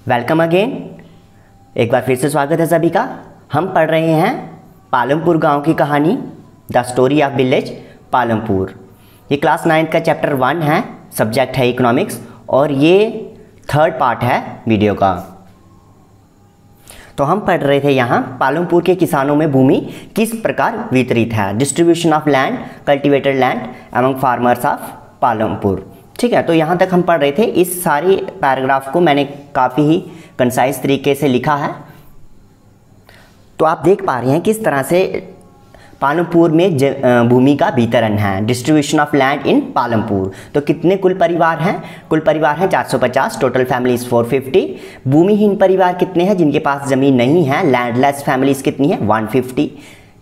Welcome again. एक बार फिर से स्वागत है सभी का। हम पढ़ रहे हैं पालमपुर गांव की कहानी, the story of village Palampur. ये क्लास 9 का चैप्टर 1 है, सब्जेक्ट है इकोनॉमिक्स और ये थर्ड पार्ट है वीडियो का। तो हम पढ़ रहे थे यहाँ पालमपुर के किसानों में भूमि किस प्रकार वितरित है, distribution of land, cultivated land among farmers of Palampur. ठीक है, तो यहाँ तक हम पढ़ रहे थे। इस सारी पैराग्राफ को मैंने काफ़ी ही कंसाइज तरीके से लिखा है। तो आप देख पा रहे हैं किस तरह से पालमपुर में भूमि का वितरण है, distribution of land in Palampur. तो कितने कुल परिवार हैं? कुल परिवार हैं 450, टोटल फैमिलीज 450। भूमिहीन परिवार कितने हैं जिनके पास ज़मीन नहीं है? लैंडलेस फैमिलीज कितनी है? 150।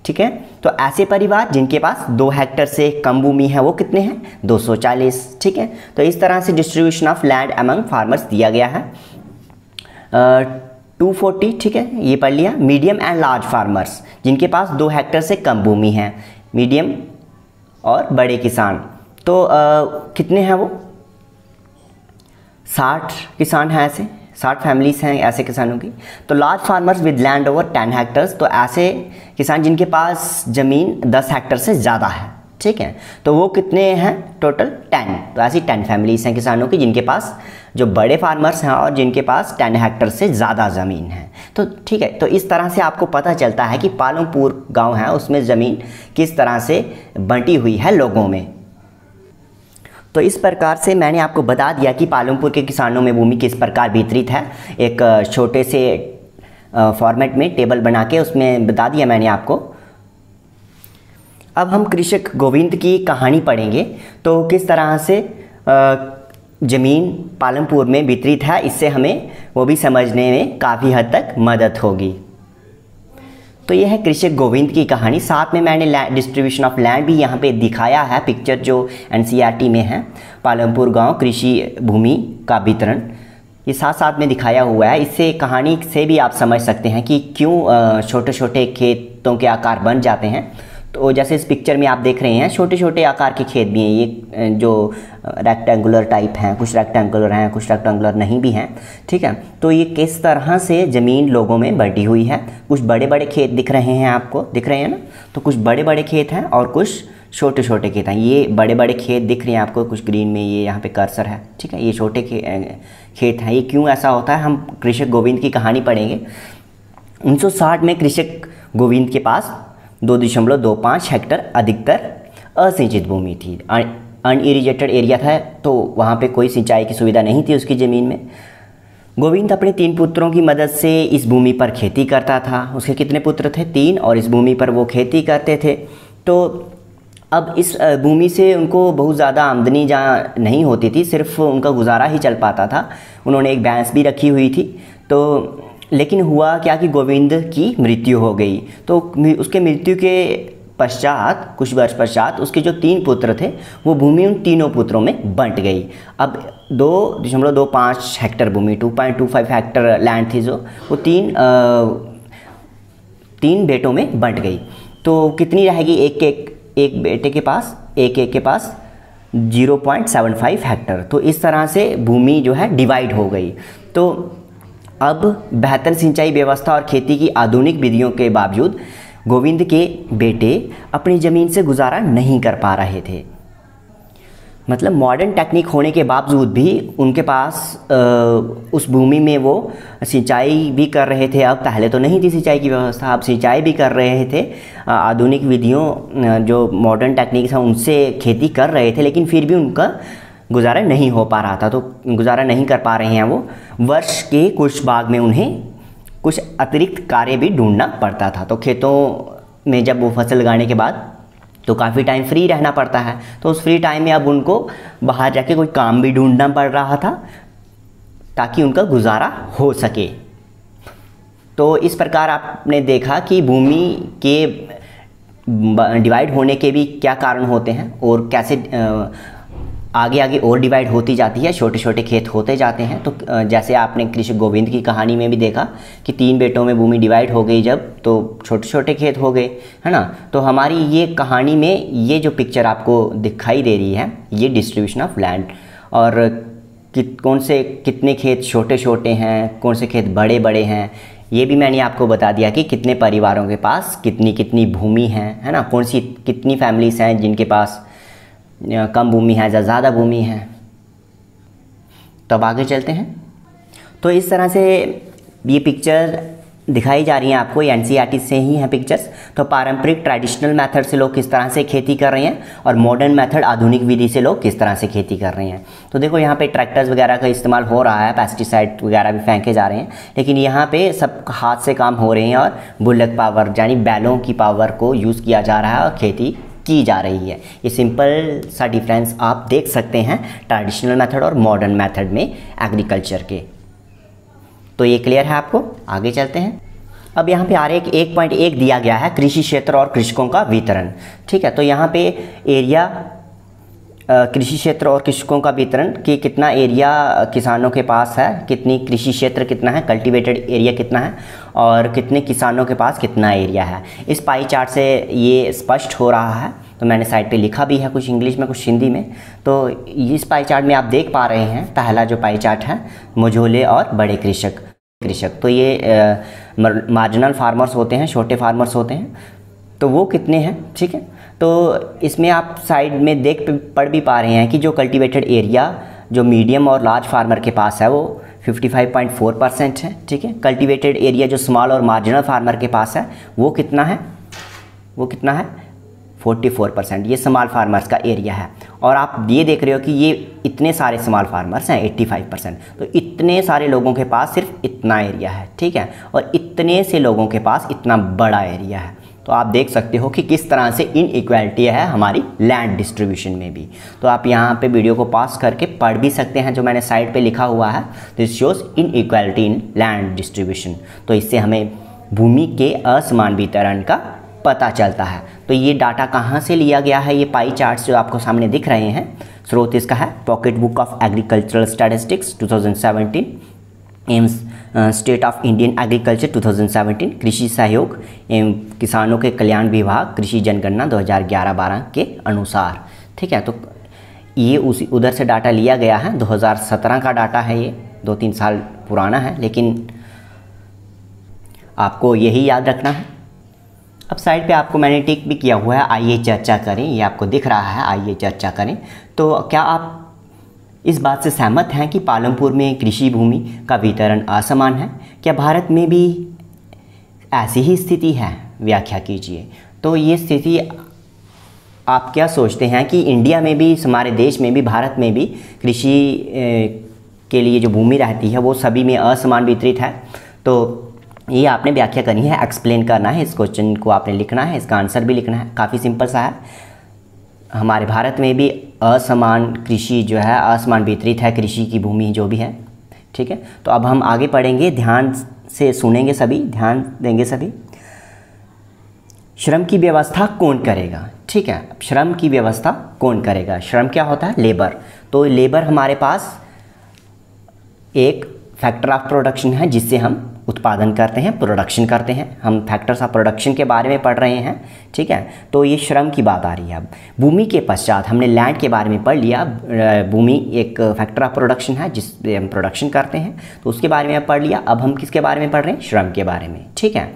ठीक है, तो ऐसे परिवार जिनके पास 2 हेक्टेयर से कम भूमि है वो कितने हैं? 240। ठीक है, तो इस तरह से distribution of land among farmers दिया गया है। 240, ठीक है, ये पढ़ लिया। मीडियम एंड लार्ज फार्मर्स जिनके पास 2 हेक्टेयर से कम भूमि है, मीडियम और बड़े किसान, तो कितने हैं वो? 60 किसान हैं, ऐसे 60 फैमिलीज हैं ऐसे किसानों की। तो large farmers with land over 10 hectares, तो ऐसे किसान जिनके पास ज़मीन 10 हेक्टर से ज़्यादा है। ठीक है, तो वो कितने हैं? टोटल 10। तो ऐसी 10 फैमिलीज हैं किसानों की जिनके पास, जो बड़े फार्मर्स हैं और जिनके पास 10 हेक्टर से ज़्यादा ज़मीन है। तो ठीक है, तो इस तरह से आपको पता चलता है कि पालमपुर गांव है उसमें ज़मीन किस तरह से बंटी हुई है लोगों में। तो इस प्रकार से मैंने आपको बता दिया कि पालमपुर के किसानों में भूमि किस प्रकार वितरित है। एक छोटे से फॉर्मेट में टेबल बना के उसमें बता दिया मैंने आपको। अब हम कृषक गोविंद की कहानी पढ़ेंगे। तो किस तरह से ज़मीन पालमपुर में वितरित है, इससे हमें वो भी समझने में काफ़ी हद तक मदद होगी। तो यह है कृषक गोविंद की कहानी। साथ में मैंने डिस्ट्रीब्यूशन ऑफ लैंड भी यहाँ पे दिखाया है, पिक्चर जो एनसीईआरटी में है, पालमपुर गांव कृषि भूमि का वितरण, ये साथ साथ में दिखाया हुआ है। इससे कहानी से भी आप समझ सकते हैं कि क्यों छोटे छोटे खेतों के आकार बन जाते हैं। तो जैसे इस पिक्चर में आप देख रहे हैं छोटे छोटे आकार के खेत भी हैं, ये जो रेक्टेंगुलर टाइप हैं, कुछ रेक्टेंगुलर हैं, कुछ रेक्टेंगुलर नहीं भी हैं। ठीक है, तो ये किस तरह से ज़मीन लोगों में बंटी हुई है। कुछ बड़े बड़े खेत दिख रहे हैं, आपको दिख रहे हैं ना? तो कुछ बड़े बड़े खेत हैं और कुछ छोटे छोटे खेत हैं। ये बड़े बड़े खेत दिख रहे हैं आपको, कुछ ग्रीन में, ये यहाँ पे कर्सर है। ठीक है, ये छोटे खेत हैं। ये क्यों ऐसा होता है, हम कृषक गोविंद की कहानी पढ़ेंगे। 1960 में कृषक गोविंद के पास 2.25 हेक्टर अधिकतर असिंचित भूमि थी, अनइरिगेटेड एरिया था, तो वहाँ पे कोई सिंचाई की सुविधा नहीं थी उसकी ज़मीन में। गोविंद अपने 3 पुत्रों की मदद से इस भूमि पर खेती करता था। उसके कितने पुत्र थे? 3, और इस भूमि पर वो खेती करते थे। तो अब इस भूमि से उनको बहुत ज़्यादा आमदनी जहाँ नहीं होती थी, सिर्फ उनका गुजारा ही चल पाता था। उन्होंने एक भैंस भी रखी हुई थी। तो लेकिन हुआ क्या कि गोविंद की मृत्यु हो गई। तो उसके मृत्यु के पश्चात, कुछ वर्ष पश्चात, उसके जो 3 पुत्र थे वो भूमि उन तीनों पुत्रों में बंट गई। अब 2.25 हेक्टर भूमि, 2.25 हेक्टर लैंड थी जो, वो तीन बेटों में बंट गई। तो कितनी रहेगी? एक बेटे के पास, एक के पास 0.75 हेक्टर। तो इस तरह से भूमि जो है डिवाइड हो गई। तो अब बेहतर सिंचाई व्यवस्था और खेती की आधुनिक विधियों के बावजूद गोविंद के बेटे अपनी ज़मीन से गुजारा नहीं कर पा रहे थे। मतलब मॉडर्न टेक्निक होने के बावजूद भी उनके पास उस भूमि में वो सिंचाई भी कर रहे थे। अब पहले तो नहीं थी सिंचाई की व्यवस्था, अब सिंचाई भी कर रहे थे। आधुनिक विधियों जो मॉडर्न टेक्निक्स हैं उनसे खेती कर रहे थे, लेकिन फिर भी उनका गुजारा नहीं हो पा रहा था। तो गुजारा नहीं कर पा रहे हैं वो। वर्ष के कुछ भाग में उन्हें कुछ अतिरिक्त कार्य भी ढूंढना पड़ता था। तो खेतों में जब वो फसल लगाने के बाद तो काफ़ी टाइम फ्री रहना पड़ता है। तो उस फ्री टाइम में अब उनको बाहर जाके कोई काम भी ढूंढना पड़ रहा था ताकि उनका गुजारा हो सके। तो इस प्रकार आपने देखा कि भूमि के डिवाइड होने के भी क्या कारण होते हैं और कैसे आगे आगे और डिवाइड होती जाती है, छोटे छोटे खेत होते जाते हैं। तो जैसे आपने कृषक गोविंद की कहानी में भी देखा कि 3 बेटों में भूमि डिवाइड हो गई जब, तो छोटे छोटे खेत हो गए, है ना? तो हमारी ये कहानी में ये जो पिक्चर आपको दिखाई दे रही है, ये डिस्ट्रीब्यूशन ऑफ लैंड और कौन से कितने खेत छोटे छोटे हैं, कौन से खेत बड़े बड़े हैं, ये भी मैंने आपको बता दिया कि कितने परिवारों के पास कितनी कितनी भूमि है ना, कौन सी कितनी फैमिलीज हैं जिनके पास कम भूमि है या ज़्यादा भूमि है। तो अब आगे चलते हैं। तो इस तरह से ये पिक्चर दिखाई जा रही हैं आपको, एनसीईआरटी से ही हैं पिक्चर्स। तो पारंपरिक ट्रेडिशनल मेथड से लोग किस तरह से खेती कर रहे हैं और मॉडर्न मेथड आधुनिक विधि से लोग किस तरह से खेती कर रहे हैं। तो देखो यहाँ पे ट्रैक्टर्स वगैरह का इस्तेमाल हो रहा है, पेस्टिसाइड वगैरह भी फेंके जा रहे हैं, लेकिन यहाँ पे सब हाथ से काम हो रहे हैं और बुल्लक पावर यानी बैलों की पावर को यूज़ किया जा रहा है और खेती की जा रही है। ये सिंपल सा डिफरेंस आप देख सकते हैं ट्रेडिशनल मेथड और मॉडर्न मेथड में एग्रीकल्चर के। तो ये क्लियर है आपको। आगे चलते हैं। अब यहाँ पे आरेख 1.1 दिया गया है, कृषि क्षेत्र और कृषकों का वितरण। ठीक है, तो यहाँ पे एरिया कृषि क्षेत्र और कृषकों का वितरण कि कितना एरिया किसानों के पास है, कितनी कृषि क्षेत्र कितना है, कल्टीवेटेड एरिया कितना है और कितने किसानों के पास कितना एरिया है। इस पाई चार्ट से ये स्पष्ट हो रहा है। तो मैंने साइड पे लिखा भी है, कुछ इंग्लिश में कुछ हिंदी में। तो इस पाई चार्ट में आप देख पा रहे हैं, पहला जो पाई चार्ट है मझोले और बड़े कृषक। तो ये मार्जिनल फार्मर्स होते हैं, छोटे फार्मर्स होते हैं, तो वो कितने हैं। ठीक है, तो इसमें आप साइड में पढ़ भी पा रहे हैं कि जो कल्टीवेटेड एरिया जो मीडियम और लार्ज फार्मर के पास है वो 55.4% है। ठीक है, कल्टीवेटेड एरिया जो स्मॉल और मार्जिनल फार्मर के पास है वो कितना है, 44%। ये स्मॉल फार्मर्स का एरिया है। और आप ये देख रहे हो कि ये इतने सारे स्मॉल फार्मर्स हैं 85%। तो इतने सारे लोगों के पास सिर्फ इतना एरिया है। ठीक है, और इतने से लोगों के पास इतना बड़ा एरिया है। तो आप देख सकते हो कि किस तरह से इनइक्वालिटी है हमारी लैंड डिस्ट्रीब्यूशन में भी। तो आप यहाँ पे वीडियो को पॉज करके पढ़ भी सकते हैं जो मैंने साइड पे लिखा हुआ है। This shows inequality in land distribution. तो इससे हमें भूमि के असमान वितरण का पता चलता है। तो ये डाटा कहाँ से लिया गया है, ये पाई चार्ट्स जो आपको सामने दिख रहे हैं, स्रोत इसका है pocket book of agricultural statistics 2017, AIIMS state of Indian agriculture 2017, कृषि सहयोग एवं किसानों के कल्याण विभाग कृषि जनगणना 2011-12 के अनुसार। ठीक है, तो ये उसी उधर से डाटा लिया गया है। 2017 का डाटा है, ये 2-3 साल पुराना है, लेकिन आपको यही याद रखना है। अब साइड पे आपको मैंने टिक भी किया हुआ है, आइए चर्चा करें। ये आपको दिख रहा है, आइए चर्चा करें। तो क्या आप इस बात से सहमत हैं कि पालमपुर में कृषि भूमि का वितरण असमान है? क्या भारत में भी ऐसी ही स्थिति है? व्याख्या कीजिए। तो ये स्थिति आप क्या सोचते हैं कि इंडिया में भी, हमारे देश में भी, भारत में भी कृषि के लिए जो भूमि रहती है वो सभी में असमान वितरित है? तो ये आपने व्याख्या करनी है, एक्सप्लेन करना है। इस क्वेश्चन को आपने लिखना है, इसका आंसर भी लिखना है। काफ़ी सिंपल सा है। हमारे भारत में भी असमान कृषि जो है, असमान वितरित है कृषि की भूमि जो भी है। ठीक है, तो अब हम आगे पढ़ेंगे, ध्यान से सुनेंगे सभी, ध्यान देंगे सभी। श्रम की व्यवस्था कौन करेगा? ठीक है, श्रम की व्यवस्था कौन करेगा? श्रम क्या होता है? लेबर। तो लेबर हमारे पास एक फैक्टर ऑफ प्रोडक्शन है जिससे हम उत्पादन करते हैं, प्रोडक्शन करते हैं। हम फैक्टर्स ऑफ प्रोडक्शन के बारे में पढ़ रहे हैं। ठीक है, तो ये श्रम की बात आ रही है। अब भूमि के पश्चात हमने लैंड के बारे में पढ़ लिया। भूमि एक फैक्टर ऑफ प्रोडक्शन है जिससे हम प्रोडक्शन करते हैं, तो उसके बारे में पढ़ लिया। अब हम किसके बारे में पढ़ रहे हैं? श्रम के बारे में। ठीक है,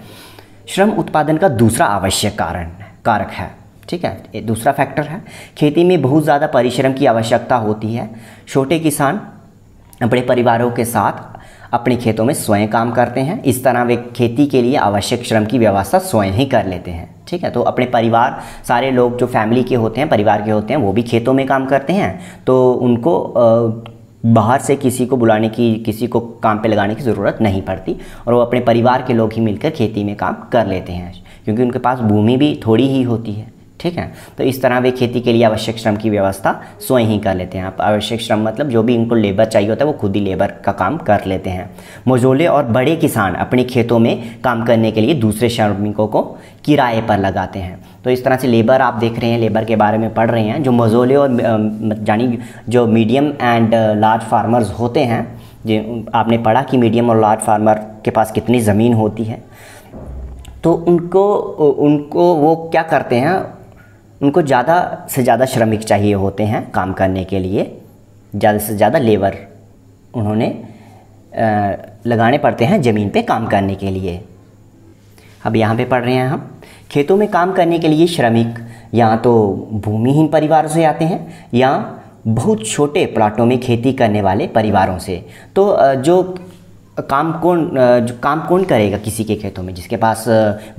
श्रम उत्पादन का दूसरा आवश्यक कारक है। ठीक है, ये दूसरा फैक्टर है। खेती में बहुत ज़्यादा परिश्रम की आवश्यकता होती है। छोटे किसान अपने परिवारों के साथ अपने खेतों में स्वयं काम करते हैं। इस तरह वे खेती के लिए आवश्यक श्रम की व्यवस्था स्वयं ही कर लेते हैं। ठीक है, तो अपने परिवार, सारे लोग जो फैमिली के होते हैं, परिवार के होते हैं, वो भी खेतों में काम करते हैं। तो उनको बाहर से किसी को बुलाने की, किसी को काम पे लगाने की ज़रूरत नहीं पड़ती और वो अपने परिवार के लोग ही मिलकर खेती में काम कर लेते हैं, क्योंकि उनके पास भूमि भी थोड़ी ही होती है। ठीक है, तो इस तरह वे खेती के लिए आवश्यक श्रम की व्यवस्था स्वयं ही कर लेते हैं। आप आवश्यक श्रम मतलब जो भी इनको लेबर चाहिए होता है वो खुद ही लेबर का काम कर लेते हैं। मझोले और बड़े किसान अपने खेतों में काम करने के लिए दूसरे श्रमिकों को किराए पर लगाते हैं। तो इस तरह से लेबर आप देख रहे हैं, लेबर के बारे में पढ़ रहे हैं। जो मझोले और यानी जो मीडियम एंड लार्ज फार्मर्स होते हैं, जो आपने पढ़ा कि मीडियम और लार्ज फार्मर के पास कितनी ज़मीन होती है, तो उनको वो क्या करते हैं, उनको ज़्यादा से ज़्यादा श्रमिक चाहिए होते हैं काम करने के लिए, ज़्यादा से ज़्यादा लेबर उन्होंने लगाने पड़ते हैं ज़मीन पे काम करने के लिए। अब यहाँ पे पढ़ रहे हैं हम, खेतों में काम करने के लिए श्रमिक या तो भूमिहीन परिवारों से आते हैं या बहुत छोटे प्लाटों में खेती करने वाले परिवारों से। तो जो काम कौन करेगा किसी के खेतों में? जिसके पास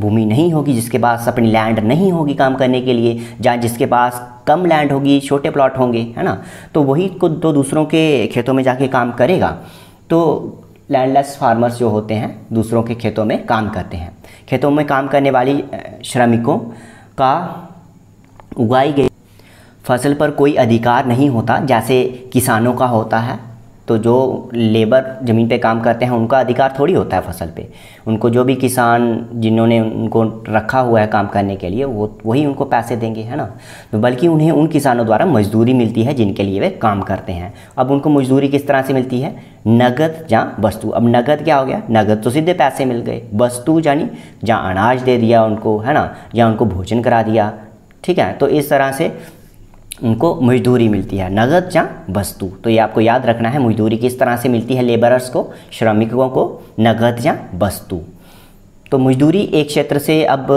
भूमि नहीं होगी, जिसके पास अपनी लैंड नहीं होगी काम करने के लिए, या जिसके पास कम लैंड होगी, छोटे प्लॉट होंगे, है ना, तो वही तो दूसरों के खेतों में जाके काम करेगा। तो लैंडलेस फार्मर्स जो होते हैं दूसरों के खेतों में काम करते हैं। खेतों में काम करने वाली श्रमिकों का उगाई गई फसल पर कोई अधिकार नहीं होता जैसे किसानों का होता है। तो जो लेबर ज़मीन पे काम करते हैं उनका अधिकार थोड़ी होता है फसल पे। उनको जो भी किसान जिन्होंने उनको रखा हुआ है काम करने के लिए वही उनको पैसे देंगे, है ना। तो बल्कि उन्हें उन किसानों द्वारा मजदूरी मिलती है जिनके लिए वे काम करते हैं। अब उनको मजदूरी किस तरह से मिलती है? नगद या वस्तु। अब नगद क्या हो गया? नगद तो सीधे पैसे मिल गए। वस्तु यानी जहाँ अनाज दे दिया उनको, है ना, या उनको भोजन करा दिया, ठीक है। तो इस तरह से उनको मजदूरी मिलती है, नगद या वस्तु। तो ये आपको याद रखना है, मजदूरी किस तरह से मिलती है लेबरर्स को, श्रमिकों को, नगद या वस्तु। तो मजदूरी एक क्षेत्र से, अब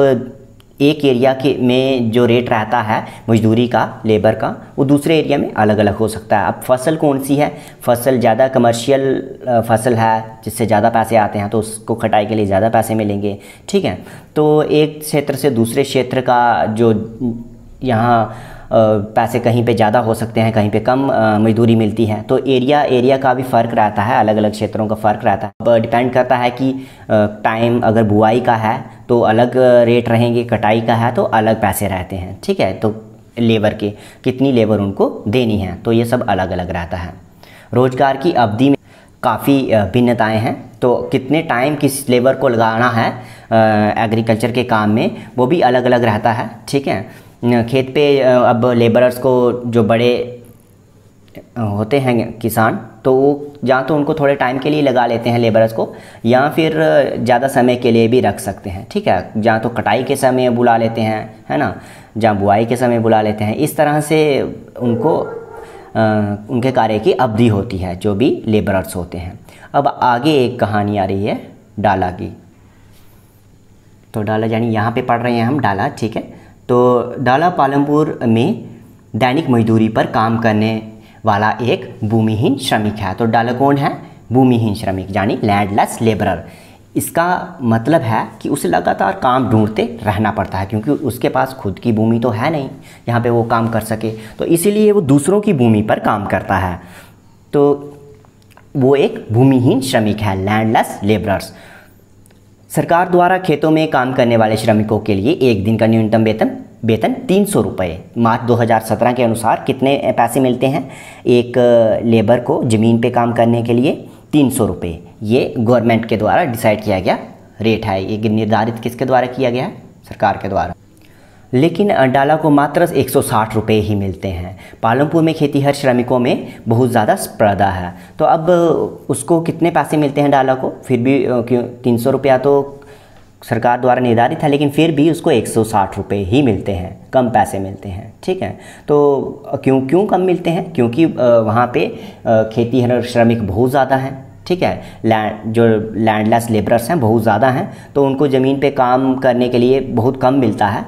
एक एरिया के में जो रेट रहता है मजदूरी का, लेबर का, वो दूसरे एरिया में अलग अलग हो सकता है। अब फसल कौन सी है? फसल ज़्यादा कमर्शियल फसल है जिससे ज़्यादा पैसे आते हैं, तो उसको कटाई के लिए ज़्यादा पैसे मिलेंगे, ठीक है। तो एक क्षेत्र से दूसरे क्षेत्र का जो यहाँ पैसे कहीं पे ज़्यादा हो सकते हैं, कहीं पे कम मजदूरी मिलती है। तो एरिया का भी फ़र्क रहता है, अलग अलग क्षेत्रों का फ़र्क रहता है। अब डिपेंड करता है कि टाइम अगर बुआई का है तो अलग रेट रहेंगे, कटाई का है तो अलग पैसे रहते हैं, ठीक है। तो लेबर के कितनी लेबर उनको देनी है, तो ये सब अलग अलग रहता है। रोज़गार की अवधि में काफ़ी भिन्नताएँ हैं। तो कितने टाइम किस लेबर को लगाना है एग्रीकल्चर के काम में, वो भी अलग अलग रहता है, ठीक है। खेत पे अब लेबरर्स को जो बड़े होते हैं किसान, तो वो या तो उनको थोड़े टाइम के लिए लगा लेते हैं लेबरर्स को, या फिर ज़्यादा समय के लिए भी रख सकते हैं, ठीक है। या तो कटाई के समय बुला लेते हैं, है ना, या बुआई के समय बुला लेते हैं। इस तरह से उनको उनके कार्य की अवधि होती है जो भी लेबरर्स होते हैं। अब आगे एक कहानी आ रही है डाला की। तो डाला यानी यहाँ पे पढ़ रहे हैं हम डाला, ठीक है। तो डाला पालमपुर में दैनिक मजदूरी पर काम करने वाला एक भूमिहीन श्रमिक है। तो डाला कौन है? भूमिहीन श्रमिक यानी लैंडलेस लेबरर। इसका मतलब है कि उसे लगातार काम ढूंढते रहना पड़ता है, क्योंकि उसके पास खुद की भूमि तो है नहीं यहाँ पे वो काम कर सके, तो इसीलिए वो दूसरों की भूमि पर काम करता है। तो वो एक भूमिहीन श्रमिक है, लैंडलेस लेबरर्स। सरकार द्वारा खेतों में काम करने वाले श्रमिकों के लिए एक दिन का न्यूनतम वेतन 300 रुपये। मार्च 2017 के अनुसार कितने पैसे मिलते हैं एक लेबर को ज़मीन पे काम करने के लिए? 300 रुपये। ये गवर्नमेंट के द्वारा डिसाइड किया गया रेट है। ये निर्धारित किसके द्वारा किया गया है? सरकार के द्वारा। लेकिन डाला को मात्र 160 रुपये ही मिलते हैं। पालमपुर में खेतीहर श्रमिकों में बहुत ज़्यादा स्पर्धा है। तो अब उसको कितने पैसे मिलते हैं डाला को? फिर भी क्यों 300 रुपया तो सरकार द्वारा निर्धारित है, लेकिन फिर भी उसको 160 रुपये ही मिलते हैं, कम पैसे मिलते हैं, ठीक है। तो क्यों कम मिलते हैं? क्योंकि वहाँ पे खेतीहर श्रमिक बहुत ज़्यादा हैं, ठीक है। जो लैंडलेस लेबरर्स हैं बहुत ज़्यादा हैं, तो उनको ज़मीन पे काम करने के लिए बहुत कम मिलता है,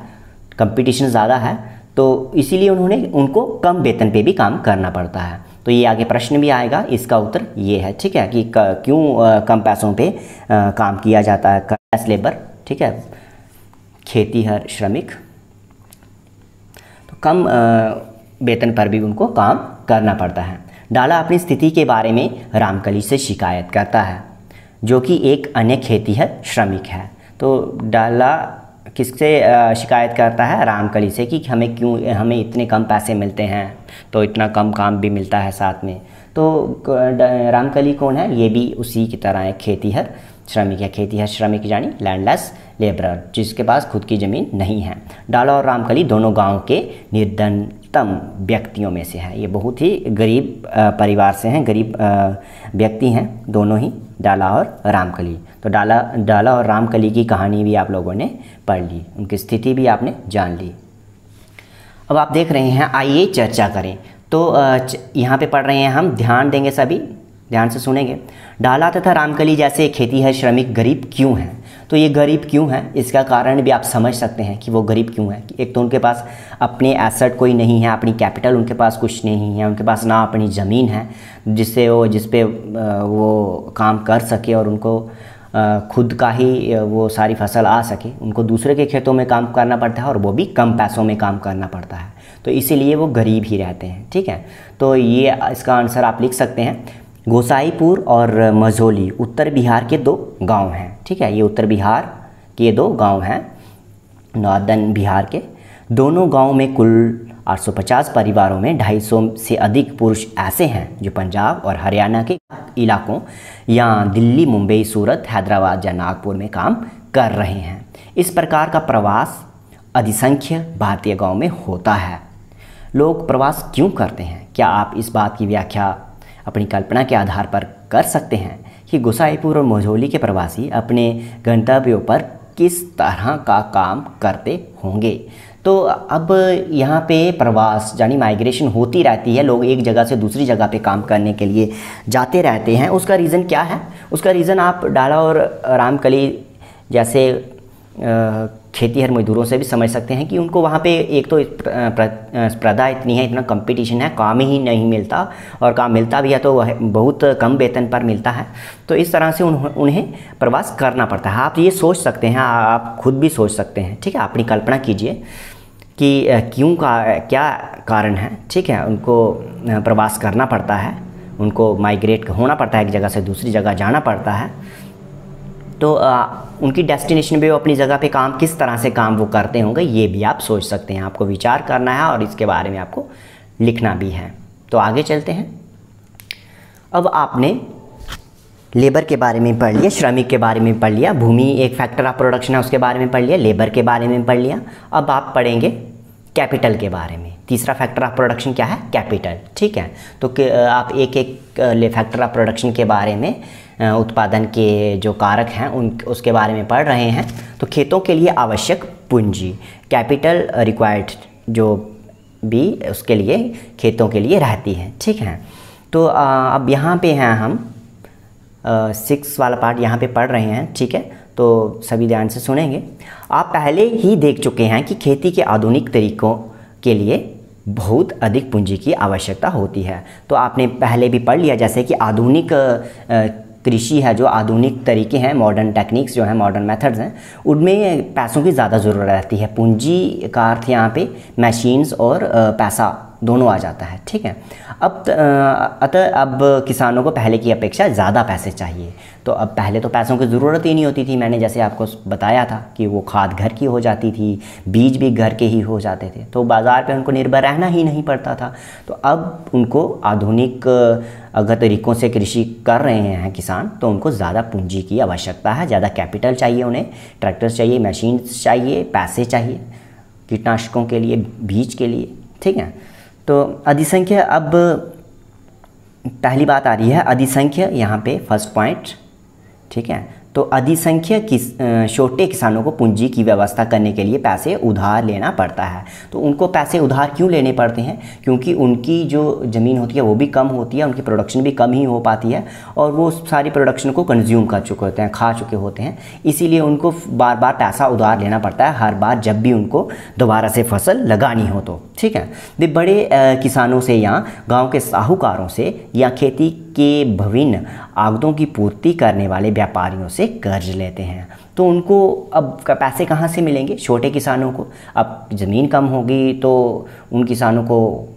कंपटीशन ज़्यादा है, तो इसीलिए उनको कम वेतन पे भी काम करना पड़ता है। तो ये आगे प्रश्न भी आएगा, इसका उत्तर ये है, ठीक है, कि क्यों कम पैसों पे काम किया जाता है, लैंडलेस लेबर, ठीक है, खेतीहर श्रमिक, तो कम वेतन पर भी उनको काम करना पड़ता है। डाला अपनी स्थिति के बारे में रामकली से शिकायत करता है, जो कि एक अन्य खेतीहर श्रमिक है। तो डाला किससे शिकायत करता है? रामकली से, कि हमें इतने कम पैसे मिलते हैं, तो इतना कम काम भी मिलता है साथ में। तो रामकली कौन है? ये भी उसी की तरह एक खेतीहर श्रमिक है। खेतीहर श्रमिक यानी लैंडलेस लेबरर, जिसके पास खुद की ज़मीन नहीं है। डाला और रामकली दोनों गांव के निर्धनतम व्यक्तियों में से हैं। ये बहुत ही गरीब परिवार से हैं, गरीब व्यक्ति हैं दोनों ही, डाला और रामकली। तो डाला और रामकली की कहानी भी आप लोगों ने पढ़ ली, उनकी स्थिति भी आपने जान ली। अब आप देख रहे हैं, आइए चर्चा करें। तो यहाँ पे पढ़ रहे हैं हम, ध्यान देंगे सभी, ध्यान से सुनेंगे। डाला तथा रामकली जैसे खेतीहर श्रमिक गरीब क्यों हैं? तो ये गरीब क्यों हैं, इसका कारण भी आप समझ सकते हैं कि वो गरीब क्यों हैं। एक तो उनके पास अपने एसेट कोई नहीं है, अपनी कैपिटल उनके पास कुछ नहीं है, उनके पास ना अपनी ज़मीन है जिस पे वो काम कर सके और उनको खुद का ही वो सारी फसल आ सके। उनको दूसरे के खेतों में काम करना पड़ता है और वो भी कम पैसों में काम करना पड़ता है, तो इसीलिए वो गरीब ही रहते हैं। ठीक है, तो ये इसका आंसर आप लिख सकते हैं। गोसाईपुर और मझौली उत्तर बिहार के 2 गांव हैं। ठीक है, ये उत्तर बिहार के 2 गांव हैं, नॉर्दर्न बिहार के। दोनों गांव में कुल 850 परिवारों में 250 से अधिक पुरुष ऐसे हैं जो पंजाब और हरियाणा के इलाकों या दिल्ली, मुंबई, सूरत, हैदराबाद या नागपुर में काम कर रहे हैं। इस प्रकार का प्रवास अधिसंख्य भारतीय गांव में होता है। लोग प्रवास क्यों करते हैं? क्या आप इस बात की व्याख्या अपनी कल्पना के आधार पर कर सकते हैं कि गोसाईपुर और मझौली के प्रवासी अपने गंतव्यों पर किस तरह का काम करते होंगे? तो अब यहाँ पे प्रवास यानी माइग्रेशन होती रहती है, लोग एक जगह से दूसरी जगह पे काम करने के लिए जाते रहते हैं। उसका रीज़न क्या है? उसका रीज़न आप डाला और रामकली जैसे खेतीहर मजदूरों से भी समझ सकते हैं कि उनको वहाँ पे एक तो स्पर्धा इतनी है, इतना कंपटीशन है, काम ही नहीं मिलता, और काम मिलता भी है तो वह बहुत कम वेतन पर मिलता है। तो इस तरह से उन्हें प्रवास करना पड़ता है। आप ये सोच सकते हैं, आप खुद भी सोच सकते हैं। ठीक है, अपनी कल्पना कीजिए कि क्या कारण है। ठीक है, उनको प्रवास करना पड़ता है, उनको माइग्रेट होना पड़ता है, एक जगह से दूसरी जगह जाना पड़ता है। तो उनकी डेस्टिनेशन पे वो अपनी जगह पे काम किस तरह से काम वो करते होंगे, ये भी आप सोच सकते हैं। आपको विचार करना है और इसके बारे में आपको लिखना भी है। तो आगे चलते हैं। अब आपने लेबर के बारे में पढ़ लिया, श्रमिक के बारे में पढ़ लिया, भूमि एक फैक्टर ऑफ प्रोडक्शन है उसके बारे में पढ़ लिया, लेबर के बारे में पढ़ लिया। अब आप पढ़ेंगे कैपिटल के बारे में। तीसरा फैक्टर ऑफ प्रोडक्शन क्या है? कैपिटल। ठीक है, तो आप एक फैक्टर ऑफ प्रोडक्शन के बारे में, उत्पादन के जो कारक हैं उसके बारे में पढ़ रहे हैं। तो खेतों के लिए आवश्यक पूंजी, कैपिटल रिक्वायर्ड, जो भी उसके लिए खेतों के लिए रहती है। ठीक है, तो अब यहाँ पे हैं हम 6 वाला पार्ट यहाँ पे पढ़ रहे हैं। ठीक है, तो सभी ध्यान से सुनेंगे। आप पहले ही देख चुके हैं कि खेती के आधुनिक तरीकों के लिए बहुत अधिक पूंजी की आवश्यकता होती है। तो आपने पहले भी पढ़ लिया, जैसे कि आधुनिक कृषि है, जो आधुनिक तरीके हैं, मॉडर्न टेक्निक्स जो हैं, मॉडर्न मेथड्स हैं, उनमें पैसों की ज़्यादा ज़रूरत रहती है। पूंजी का अर्थ यहाँ पे मशीन्स और पैसा दोनों आ जाता है। ठीक है, अब किसानों को पहले की अपेक्षा ज़्यादा पैसे चाहिए। तो अब पहले तो पैसों की ज़रूरत ही नहीं होती थी, मैंने जैसे आपको बताया था कि वो खाद घर की हो जाती थी, बीज भी घर के ही हो जाते थे, तो बाज़ार पे उनको निर्भर रहना ही नहीं पड़ता था। तो अब उनको आधुनिक अगर तरीक़ों से कृषि कर रहे हैं किसान, तो उनको ज़्यादा पूंजी की आवश्यकता है, ज़्यादा कैपिटल चाहिए, उन्हें ट्रैक्टर्स चाहिए, मशीन्स चाहिए, पैसे चाहिए, कीटनाशकों के लिए, बीज के लिए। ठीक है, तो अधिसंख्य, अब पहली बात आ रही है अधिसंख्य, यहाँ पे फर्स्ट पॉइंट। ठीक है, तो अधिसंख्य छोटे किसानों को पूंजी की व्यवस्था करने के लिए पैसे उधार लेना पड़ता है। तो उनको पैसे उधार क्यों लेने पड़ते हैं? क्योंकि उनकी जो ज़मीन होती है वो भी कम होती है, उनकी प्रोडक्शन भी कम ही हो पाती है, और वो सारी प्रोडक्शन को कंज्यूम कर चुके होते हैं, खा चुके होते हैं। इसीलिए उनको बार बार पैसा उधार लेना पड़ता है, हर बार जब भी उनको दोबारा से फसल लगानी हो तो। ठीक है, वे बड़े किसानों से या गाँव के साहूकारों से या खेती के विभिन्न आगतों की पूर्ति करने वाले व्यापारियों से कर्ज लेते हैं। तो उनको अब पैसे कहाँ से मिलेंगे? छोटे किसानों को अब ज़मीन कम होगी तो उन किसानों को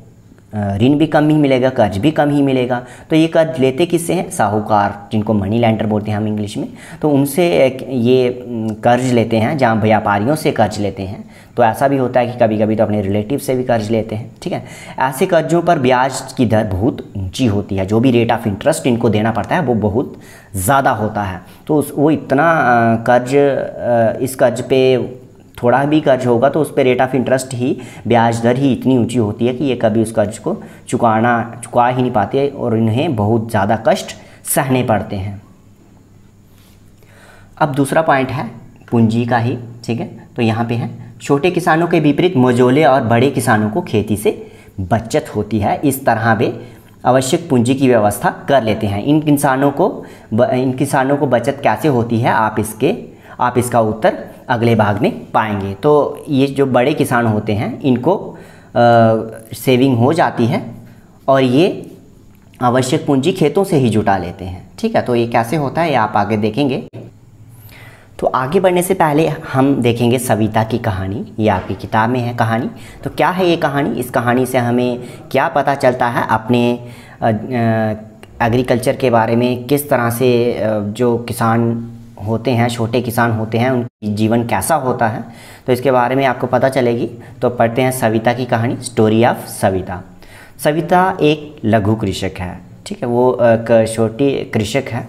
ऋण भी कम ही मिलेगा, कर्ज भी कम ही मिलेगा। तो ये कर्ज लेते किससे हैं? साहूकार, जिनको मनी लेंडर बोलते हैं हम इंग्लिश में। तो उनसे ये कर्ज लेते हैं, जहाँ व्यापारियों से कर्ज लेते हैं। तो ऐसा भी होता है कि कभी कभी तो अपने रिलेटिव से भी कर्ज लेते हैं। ठीक है, ऐसे कर्जों पर ब्याज की दर बहुत ऊंची होती है, जो भी रेट ऑफ इंटरेस्ट इनको देना पड़ता है वो बहुत ज़्यादा होता है। तो वो इतना कर्ज, इस कर्ज पे थोड़ा भी कर्ज होगा तो उस पर रेट ऑफ इंटरेस्ट ही, ब्याज दर ही इतनी ऊंची होती है कि ये कभी उस कर्ज को चुका ही नहीं पाते और इन्हें बहुत ज़्यादा कष्ट सहने पड़ते हैं। अब दूसरा पॉइंट है पूंजी का ही। ठीक है, तो यहाँ पे है छोटे किसानों के विपरीत मझौले और बड़े किसानों को खेती से बचत होती है। इस तरह वे आवश्यक पूंजी की व्यवस्था कर लेते हैं। इन किसानों को बचत कैसे होती है, आप इसका उत्तर अगले भाग में पाएंगे। तो ये जो बड़े किसान होते हैं इनको सेविंग हो जाती है और ये आवश्यक पूंजी खेतों से ही जुटा लेते हैं। ठीक है, तो ये कैसे होता है ये आप आगे देखेंगे। तो आगे बढ़ने से पहले हम देखेंगे सविता की कहानी। ये आपकी किताब में है कहानी। तो क्या है ये कहानी, इस कहानी से हमें क्या पता चलता है अपने एग्रीकल्चर के बारे में, किस तरह से जो किसान होते हैं, छोटे किसान होते हैं, उनकी जीवन कैसा होता है, तो इसके बारे में आपको पता चलेगी। तो पढ़ते हैं सविता की कहानी, स्टोरी ऑफ सविता। सविता एक लघु कृषक है। ठीक है, वो एक छोटी कृषक है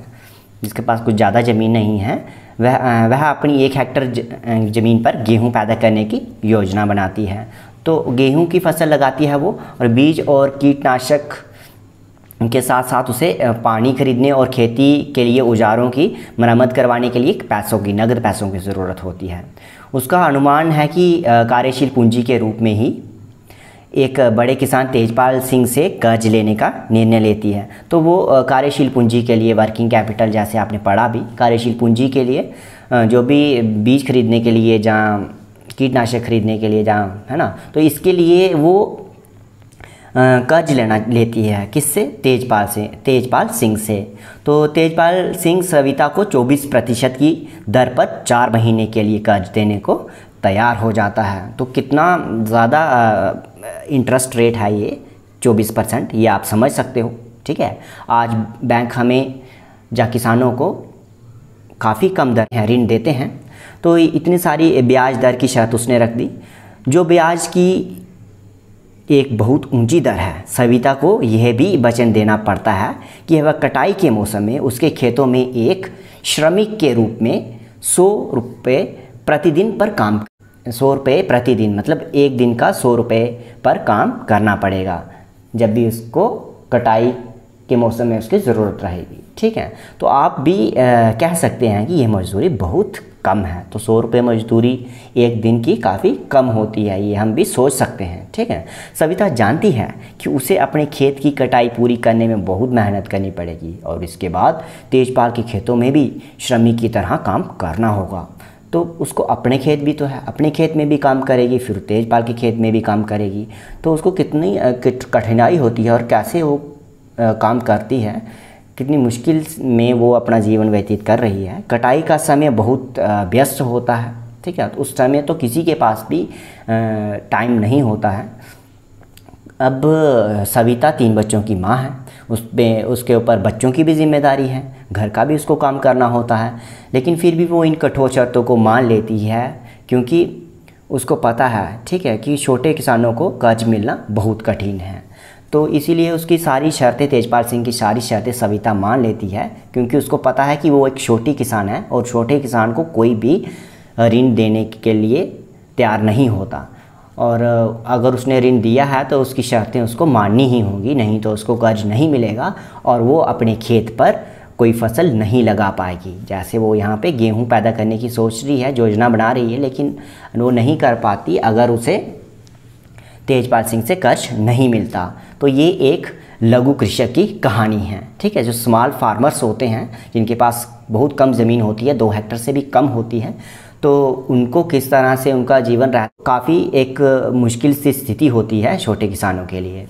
जिसके पास कुछ ज़्यादा ज़मीन नहीं है। वह अपनी 1 हेक्टर ज़मीन पर गेहूं पैदा करने की योजना बनाती है। तो गेहूं की फसल लगाती है वो, और बीज और कीटनाशक के साथ साथ उसे पानी खरीदने और खेती के लिए औजारों की मरम्मत करवाने के लिए नगद पैसों की ज़रूरत होती है। उसका अनुमान है कि कार्यशील पूंजी के रूप में ही एक बड़े किसान तेजपाल सिंह से कर्ज लेने का निर्णय लेती है। तो वो कार्यशील पूंजी के लिए, वर्किंग कैपिटल जैसे आपने पढ़ा भी, कार्यशील पूंजी के लिए जो भी बीज खरीदने के लिए, जहाँ कीटनाशक खरीदने के लिए, जहाँ है ना, तो इसके लिए वो कर्ज लेती है। किससे? तेजपाल सिंह से। तो तेजपाल सिंह सविता को 24% की दर पर 4 महीने के लिए कर्ज देने को तैयार हो जाता है। तो कितना ज़्यादा इंटरेस्ट रेट है ये, 24%, ये आप समझ सकते हो। ठीक है, आज बैंक हमें किसानों को काफ़ी कम दर है ऋण देते हैं, तो इतनी सारी ब्याज दर की शर्त उसने रख दी, जो ब्याज की एक बहुत ऊंची दर है। सविता को यह भी वचन देना पड़ता है कि वह कटाई के मौसम में उसके खेतों में एक श्रमिक के रूप में 100 रुपये प्रतिदिन पर काम, 100 रुपये प्रतिदिन मतलब एक दिन का 100 रुपये पर काम करना पड़ेगा, जब भी उसको कटाई के मौसम में उसकी ज़रूरत रहेगी। ठीक है, तो आप भी कह सकते हैं कि यह मजदूरी बहुत कम है। तो 100 रुपये मजदूरी एक दिन की काफ़ी कम होती है, ये हम भी सोच सकते हैं। ठीक है, सविता जानती है कि उसे अपने खेत की कटाई पूरी करने में बहुत मेहनत करनी पड़ेगी और इसके बाद तेजपाल के खेतों में भी श्रमिक की तरह काम करना होगा। तो उसको अपने खेत भी तो है, अपने खेत में भी काम करेगी, फिर तेजपाल के खेत में भी काम करेगी, तो उसको कितनी कठिनाई होती है और कैसे वो काम करती है, कितनी मुश्किल में वो अपना जीवन व्यतीत कर रही है। कटाई का समय बहुत व्यस्त होता है। ठीक है, तो उस समय तो किसी के पास भी टाइम नहीं होता है। अब सविता 3 बच्चों की माँ है, उसके ऊपर बच्चों की भी जिम्मेदारी है, घर का भी उसको काम करना होता है, लेकिन फिर भी वो इन कठोर शर्तों को मान लेती है क्योंकि उसको पता है, ठीक है, कि छोटे किसानों को कर्ज मिलना बहुत कठिन है। तो इसीलिए उसकी सारी शर्तें, तेजपाल सिंह की सारी शर्तें सविता मान लेती है क्योंकि उसको पता है कि वो एक छोटी किसान है और छोटे किसान को कोई भी ऋण देने के लिए तैयार नहीं होता, और अगर उसने ऋण दिया है तो उसकी शर्तें उसको माननी ही होंगी, नहीं तो उसको कर्ज नहीं मिलेगा और वो अपने खेत पर कोई फसल नहीं लगा पाएगी। जैसे वो यहाँ पे गेहूँ पैदा करने की सोच रही है, योजना बना रही है, लेकिन वो नहीं कर पाती अगर उसे तेजपाल सिंह से कर्ज नहीं मिलता। तो ये एक लघु कृषक की कहानी है। ठीक है, जो स्मॉल फार्मर्स होते हैं जिनके पास बहुत कम ज़मीन होती है, 2 हेक्टर से भी कम होती है, तो उनको किस तरह से उनका जीवन रहता, काफ़ी एक मुश्किल सी स्थिति होती है छोटे किसानों के लिए।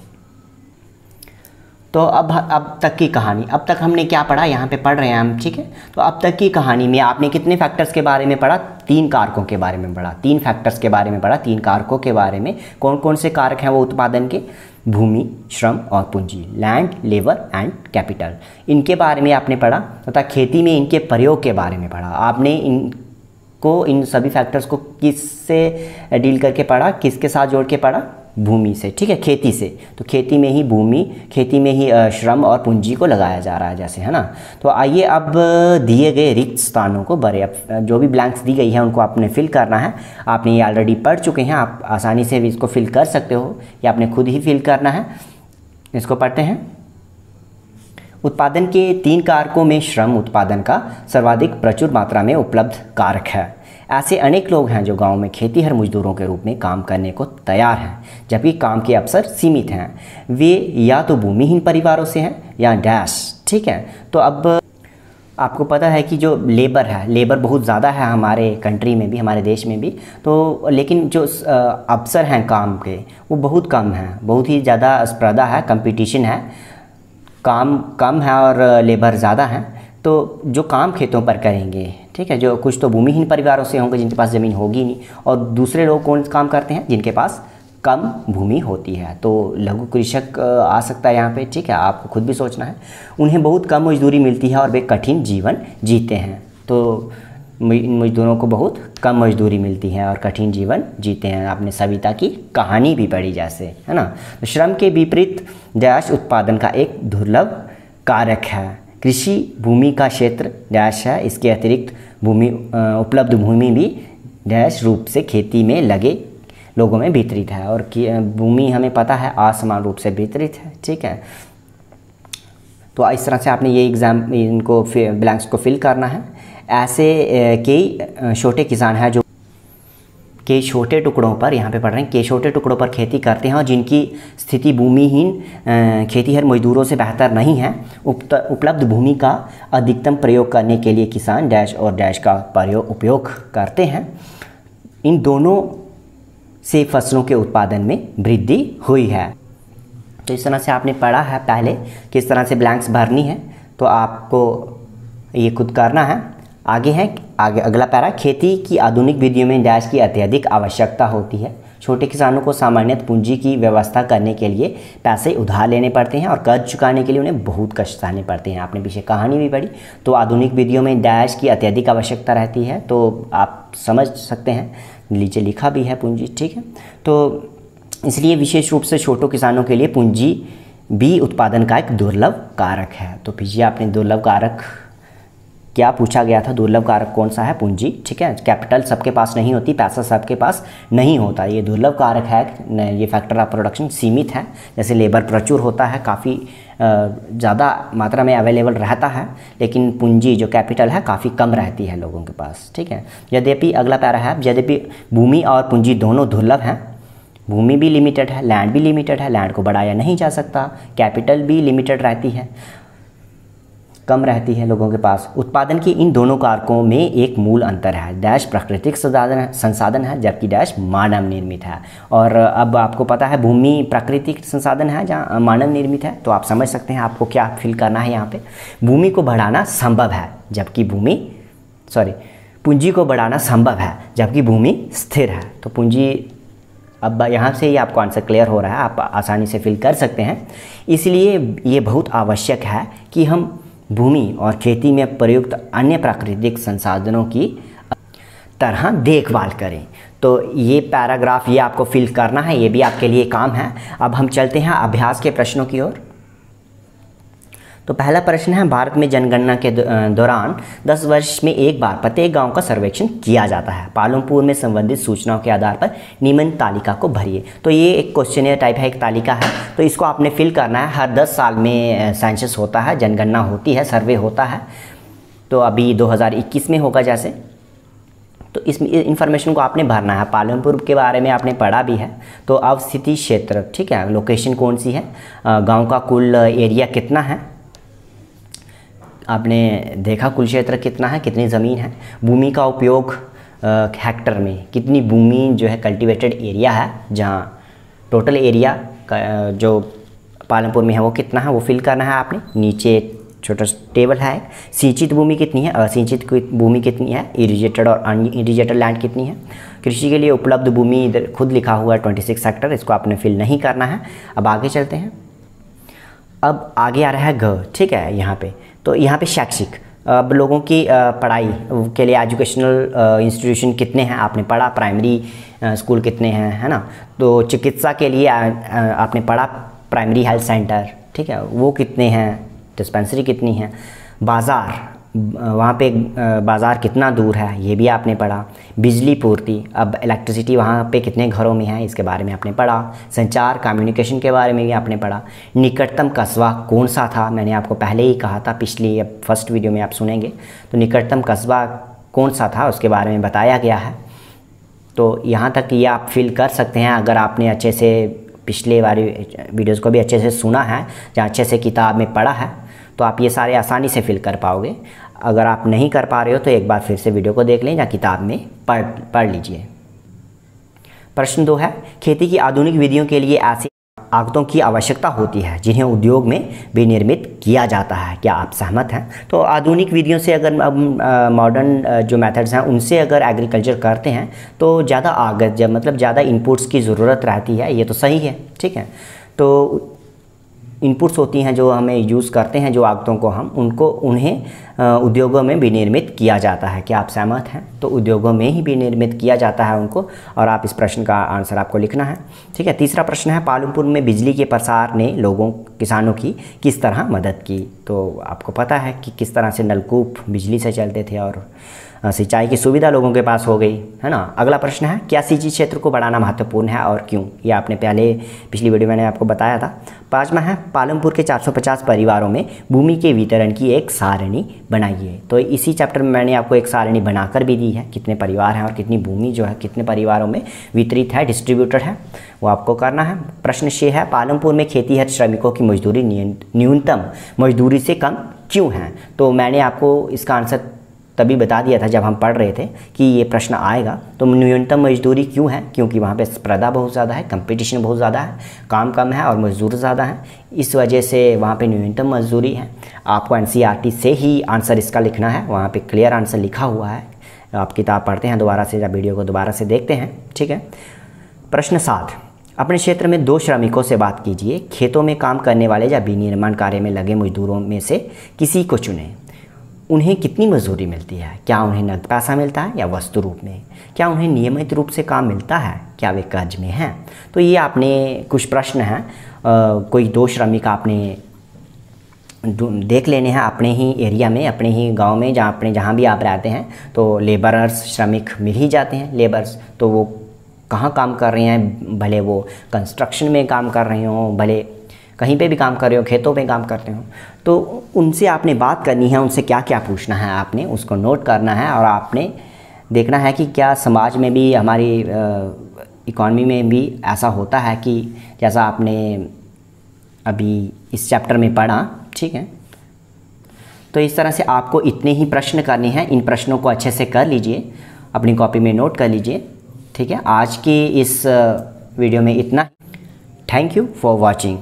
तो अब तक की कहानी, अब तक हमने क्या पढ़ा, यहाँ पे पढ़ रहे हैं हम। ठीक है, तो अब तक की कहानी में आपने कितने फैक्टर्स के बारे में पढ़ा? 3 कारकों के बारे में पढ़ा, 3 फैक्टर्स के बारे में पढ़ा, 3 कारकों के बारे में। कौन कौन से कारक हैं वो उत्पादन के? भूमि, श्रम और पूंजी, लैंड, लेबर एंड कैपिटल, इनके बारे में आपने पढ़ा तथा खेती में इनके प्रयोग के बारे में पढ़ा। आपने इन सभी फैक्टर्स को किससे डील करके पढ़ा, किसके साथ जोड़ के पढ़ा? भूमि से। ठीक है, खेती से। तो खेती में ही भूमि, खेती में ही श्रम और पूंजी को लगाया जा रहा है, जैसे, है ना। तो आइए अब दिए गए रिक्त स्थानों को जो भी ब्लैंक्स दी गई है उनको आपने फिल करना है। आपने ये ऑलरेडी पढ़ चुके हैं, आप आसानी से भी इसको फिल कर सकते हो, या आपने खुद ही फिल करना है। इसको पढ़ते हैं। उत्पादन के 3 कारकों में श्रम उत्पादन का सर्वाधिक प्रचुर मात्रा में उपलब्ध कारक है। ऐसे अनेक लोग हैं जो गांव में खेतीहर मजदूरों के रूप में काम करने को तैयार हैं, जबकि काम के अवसर सीमित हैं। वे या तो भूमिहीन परिवारों से हैं या डैश। ठीक है, तो अब आपको पता है कि जो लेबर है, लेबर बहुत ज़्यादा है हमारे कंट्री में भी, हमारे देश में भी, तो लेकिन जो अवसर हैं काम के वो बहुत कम हैं, बहुत ही ज़्यादा स्पर्धा है, कंपटीशन है, काम कम है और लेबर ज़्यादा हैं। तो जो काम खेतों पर करेंगे, ठीक है, जो कुछ तो भूमिहीन परिवारों से होंगे जिनके पास ज़मीन होगी नहीं, और दूसरे लोग कौन काम करते हैं जिनके पास कम भूमि होती है। तो लघु कृषक आ सकता है यहाँ पे। ठीक है, आपको खुद भी सोचना है। उन्हें बहुत कम मजदूरी मिलती है और वे कठिन जीवन जीते हैं। तो मजदूरों को बहुत कम मजदूरी मिलती है और कठिन जीवन जीते हैं। आपने सविता की कहानी भी पढ़ी जैसे, है ना। तो श्रम के विपरीत डैश उत्पादन का एक दुर्लभ कारक है। कृषि भूमि का क्षेत्र डैश है, इसके अतिरिक्त भूमि उपलब्ध भूमि भी डैश रूप से खेती में लगे लोगों में वितरित है, और भूमि हमें पता है असमान रूप से वितरित है। ठीक है, तो इस तरह से आपने ये इनको ब्लैंक्स को फिल करना है। ऐसे कई छोटे किसान हैं जो कई छोटे टुकड़ों पर, यहाँ पे पढ़ रहे हैं, कई छोटे टुकड़ों पर खेती करते हैं और जिनकी स्थिति भूमिहीन खेतीहर मजदूरों से बेहतर नहीं है। उपलब्ध भूमि का अधिकतम प्रयोग करने के लिए किसान डैश और डैश का उपयोग करते हैं। इन दोनों से फसलों के उत्पादन में वृद्धि हुई है। तो इस तरह से आपने पढ़ा है पहले किस तरह से ब्लैंक्स भरनी है, तो आपको ये खुद करना है। आगे अगला पैरा, खेती की आधुनिक विधियों में डैश की अत्यधिक आवश्यकता होती है। छोटे किसानों को सामान्यतः पूंजी की व्यवस्था करने के लिए पैसे उधार लेने पड़ते हैं और कर्ज चुकाने के लिए उन्हें बहुत कष्ट सहने पड़ते हैं। आपने पीछे कहानी भी पढ़ी। तो आधुनिक विधियों में डैश की अत्यधिक आवश्यकता रहती है, तो आप समझ सकते हैं, नीचे लिखा भी है पूंजी। ठीक है, तो इसलिए विशेष रूप से छोटे किसानों के लिए पूंजी भी उत्पादन का एक दुर्लभ कारक है। तो पीछे आपने दुर्लभ कारक क्या पूछा गया था, दुर्लभ कारक कौन सा है? पूंजी। ठीक है, कैपिटल सबके पास नहीं होती, पैसा सबके पास नहीं होता, ये दुर्लभ कारक है। ये फैक्टर ऑफ प्रोडक्शन सीमित है। जैसे लेबर प्रचुर होता है, काफ़ी ज़्यादा मात्रा में अवेलेबल रहता है, लेकिन पूंजी जो कैपिटल है काफ़ी कम रहती है लोगों के पास। ठीक है, यद्यपि अगला पैरा है, यद्यपि भूमि और पूंजी दोनों दुर्लभ हैं। भूमि भी लिमिटेड है, लैंड भी लिमिटेड है, लैंड को बढ़ाया नहीं जा सकता। कैपिटल भी लिमिटेड रहती है, कम रहती है लोगों के पास। उत्पादन के इन दोनों कारकों में एक मूल अंतर है। डैश प्राकृतिक संसाधन है जबकि डैश मानव निर्मित है। और अब आपको पता है भूमि प्राकृतिक संसाधन है जहाँ मानव निर्मित है, तो आप समझ सकते हैं आपको क्या फील करना है यहाँ पे। भूमि को बढ़ाना संभव है जबकि पूंजी को बढ़ाना संभव है जबकि भूमि स्थिर है। तो पूंजी, अब यहाँ से ही आपको आंसर क्लियर हो रहा है, आप आसानी से फिल कर सकते हैं। इसलिए ये बहुत आवश्यक है कि हम भूमि और खेती में प्रयुक्त अन्य प्राकृतिक संसाधनों की तरह देखभाल करें। तो ये पैराग्राफ ये आपको फिल करना है, ये भी आपके लिए काम है। अब हम चलते हैं अभ्यास के प्रश्नों की ओर। तो पहला प्रश्न है, भारत में जनगणना के दौरान 10 वर्ष में एक बार प्रत्येक गांव का सर्वेक्षण किया जाता है। पालमपुर में संबंधित सूचनाओं के आधार पर निम्न तालिका को भरिए। तो ये एक क्वेश्चनियर टाइप है, एक तालिका है, तो इसको आपने फिल करना है। हर 10 साल में सेंसस होता है, जनगणना होती है, सर्वे होता है। तो अभी 2021 में होगा जैसे, तो इस इन्फॉर्मेशन को आपने भरना है। पालमपुर के बारे में आपने पढ़ा भी है। तो अवस्थिति क्षेत्र, ठीक है, लोकेशन कौन सी है, गाँव का कुल एरिया कितना है, आपने देखा कुल क्षेत्र कितना है, कितनी ज़मीन है, भूमि का उपयोग हेक्टर में, कितनी भूमि जो है कल्टीवेटेड एरिया है, जहाँ टोटल एरिया का जो पालमपुर में है वो कितना है वो फिल करना है आपने। नीचे छोटा टेबल है, सिंचित भूमि कितनी है, असिंचित भूमि कितनी है, इरिगेटेड और अनइरिगेटेड लैंड कितनी है। कृषि के लिए उपलब्ध भूमि इधर खुद लिखा हुआ है 26 हेक्टर, इसको आपने फिल नहीं करना है। अब आगे चलते हैं। अब आगे आ रहा है घ, ठीक है, यहाँ पे तो यहाँ पे शैक्षिक, अब लोगों की पढ़ाई के लिए एजुकेशनल इंस्टीट्यूशन कितने हैं आपने पढ़ा, प्राइमरी स्कूल कितने हैं, है ना। तो चिकित्सा के लिए आपने पढ़ा प्राइमरी हेल्थ सेंटर, ठीक है, वो कितने हैं, डिस्पेंसरी कितनी है। बाज़ार, वहाँ पे बाज़ार कितना दूर है ये भी आपने पढ़ा। बिजली पूर्ति, अब इलेक्ट्रिसिटी वहाँ पे कितने घरों में है इसके बारे में आपने पढ़ा। संचार कम्युनिकेशन के बारे में भी आपने पढ़ा। निकटतम कस्बा कौन सा था, मैंने आपको पहले ही कहा था पिछली फर्स्ट वीडियो में, आप सुनेंगे। तो निकटतम कस्बा कौन सा था उसके बारे में बताया गया है। तो यहाँ तक ये आप फिल कर सकते हैं अगर आपने अच्छे से पिछले वाली वीडियोज़ को भी अच्छे से सुना है या अच्छे से किताब में पढ़ा है, तो आप ये सारे आसानी से फिल कर पाओगे। अगर आप नहीं कर पा रहे हो तो एक बार फिर से वीडियो को देख लें या किताब में पढ़ लीजिए। प्रश्न 2 है, खेती की आधुनिक विधियों के लिए ऐसे आगतों की आवश्यकता होती है जिन्हें उद्योग में विनिर्मित किया जाता है, क्या आप सहमत हैं? तो आधुनिक विधियों से अगर मॉडर्न जो मेथड्स हैं उनसे अगर एग्रीकल्चर करते हैं तो ज़्यादा आगत जब मतलब ज़्यादा इनपुट्स की ज़रूरत रहती है, ये तो सही है, ठीक है। तो इनपुट्स होती हैं जो हमें यूज़ करते हैं, जो आगतों को हम उन्हें उद्योगों में विनिर्मित किया जाता है, क्या आप सहमत हैं? तो उद्योगों में ही विनिर्मित किया जाता है उनको, और आप इस प्रश्न का आंसर आपको लिखना है, ठीक है। तीसरा प्रश्न है, पालमपुर में बिजली के प्रसार ने किसानों की किस तरह मदद की? तो आपको पता है कि किस तरह से नलकूप बिजली से चलते थे और सिंचाई की सुविधा लोगों के पास हो गई, है ना। अगला प्रश्न है, क्या सिंचाई क्षेत्र को बढ़ाना महत्वपूर्ण है और क्यों? ये आपने पिछली वीडियो मैंने आपको बताया था। 5वां है, पालमपुर के 450 परिवारों में भूमि के वितरण की एक सारणी बनाइए। तो इसी चैप्टर में मैंने आपको एक सारणी बनाकर भी दी है, कितने परिवार हैं और कितनी भूमि जो है कितने परिवारों में वितरित है, डिस्ट्रीब्यूटेड है, वो आपको करना है। प्रश्न 6 है, पालमपुर में खेतीहर श्रमिकों की मजदूरी न्यूनतम मजदूरी से कम क्यों है? तो मैंने आपको इसका आंसर तभी बता दिया था जब हम पढ़ रहे थे कि ये प्रश्न आएगा। तो न्यूनतम मजदूरी क्यों है? क्योंकि वहाँ पे स्पर्धा बहुत ज़्यादा है, कंपटीशन बहुत ज़्यादा है, काम कम है और मजदूर ज़्यादा है, इस वजह से वहाँ पे न्यूनतम मजदूरी है। आपको NCERT से ही आंसर इसका लिखना है, वहाँ पे क्लियर आंसर लिखा हुआ है। आप किताब पढ़ते हैं दोबारा से या वीडियो को दोबारा से देखते हैं, ठीक है। प्रश्न 7, अपने क्षेत्र में 2 श्रमिकों से बात कीजिए। खेतों में काम करने वाले या विनिर्माण कार्य में लगे मजदूरों में से किसी को चुनें। उन्हें कितनी मजदूरी मिलती है? क्या उन्हें नकद पैसा मिलता है या वस्तु रूप में? क्या उन्हें नियमित रूप से काम मिलता है? क्या वे कर्ज में हैं? तो ये आपने कुछ प्रश्न हैं, कोई 2 श्रमिक आपने देख लेने हैं अपने ही एरिया में, अपने ही गांव में, जहाँ भी आप रहते हैं। तो लेबरर्स, श्रमिक मिल ही जाते हैं लेबर्स। तो वो कहाँ काम कर रहे हैं, भले वो कंस्ट्रक्शन में काम कर रहे हों, भले कहीं पे भी काम कर रहे हो, खेतों पे काम करते हो, तो उनसे आपने बात करनी है, उनसे क्या क्या पूछना है आपने उसको नोट करना है। और आपने देखना है कि क्या समाज में भी, हमारी इकॉनमी में भी ऐसा होता है कि जैसा आपने अभी इस चैप्टर में पढ़ा, ठीक है। तो इस तरह से आपको इतने ही प्रश्न करने हैं। इन प्रश्नों को अच्छे से कर लीजिए, अपनी कॉपी में नोट कर लीजिए, ठीक है। आज की इस वीडियो में इतना। Thank you for watching.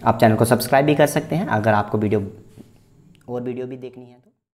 आप चैनल को सब्सक्राइब भी कर सकते हैं अगर आपको वीडियो भी देखनी है तो।